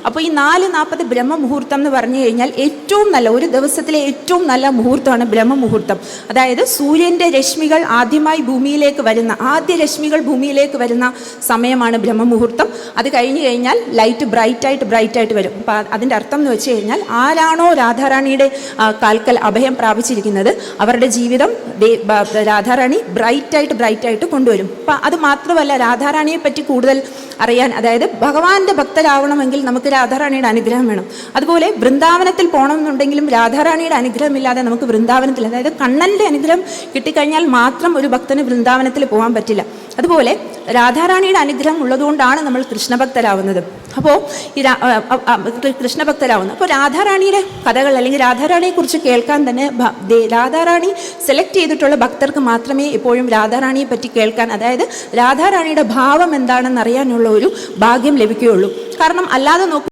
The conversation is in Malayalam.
അപ്പോൾ ഈ 4:40 ബ്രഹ്മമുഹൂർത്തം എന്ന് പറഞ്ഞു കഴിഞ്ഞാൽ ഏറ്റവും നല്ല, ഒരു ദിവസത്തിലെ ഏറ്റവും നല്ല മുഹൂർത്തമാണ് ബ്രഹ്മമുഹൂർത്തം. അതായത് സൂര്യൻ്റെ രശ്മികൾ ആദ്യമായി ഭൂമിയിലേക്ക് വരുന്ന, ആദ്യ രശ്മികൾ ഭൂമിയിലേക്ക് വരുന്ന സമയമാണ് ബ്രഹ്മമുഹൂർത്തം. അത് കഴിഞ്ഞ് കഴിഞ്ഞാൽ ലൈറ്റ് ബ്രൈറ്റായിട്ട് വരും. അപ്പോൾ അതിൻ്റെ അർത്ഥം എന്ന് വെച്ച് കഴിഞ്ഞാൽ ആരാണോ രാധാറാണിയുടെ കാൽക്കൽ അഭയം പ്രാപിച്ചിരിക്കുന്നത് അവരുടെ ജീവിതം രാധാറാണി ബ്രൈറ്റായിട്ട് കൊണ്ടുവരും. അപ്പം അത് മാത്രമല്ല, രാധാറാണിയെ പറ്റി കൂടുതൽ അറിയാൻ, അതായത് ഭഗവാന്റെ ഭക്തരാവണമെങ്കിൽ നമുക്ക് രാധാറാണിയുടെ അനുഗ്രഹം വേണം. അതുപോലെ വൃന്ദാവനത്തിൽ പോകണമെന്നുണ്ടെങ്കിലും രാധാറാണിയുടെ അനുഗ്രഹമില്ലാതെ നമുക്ക് വൃന്ദാവനത്തിൽ, അതായത് കണ്ണൻ്റെ അനുഗ്രഹം കിട്ടിക്കഴിഞ്ഞാൽ മാത്രം ഒരു ഭക്തന് വൃന്ദാവനത്തിൽ പോകാൻ പറ്റില്ല. അതുപോലെ രാധാറാണിയുടെ അനുഗ്രഹം ഉള്ളതുകൊണ്ടാണ് നമ്മൾ കൃഷ്ണഭക്തരാവുന്നത്. അപ്പോൾ ഈ കൃഷ്ണഭക്തരാവുന്നത്. അപ്പോൾ രാധാറാണിയുടെ കഥകൾ അല്ലെങ്കിൽ രാധാറാണിയെക്കുറിച്ച് കേൾക്കാൻ തന്നെ രാധാറാണി സെലക്ട് ചെയ്തിട്ടുള്ള ഭക്തർക്ക് മാത്രമേ എപ്പോഴും രാധാറാണിയെ പറ്റി കേൾക്കാൻ, അതായത് രാധാറാണിയുടെ ഭാവം എന്താണെന്ന് അറിയാനുള്ള ഒരു ഭാഗ്യം ലഭിക്കുകയുള്ളൂ. കാരണം അല്ലാതെ നോക്കി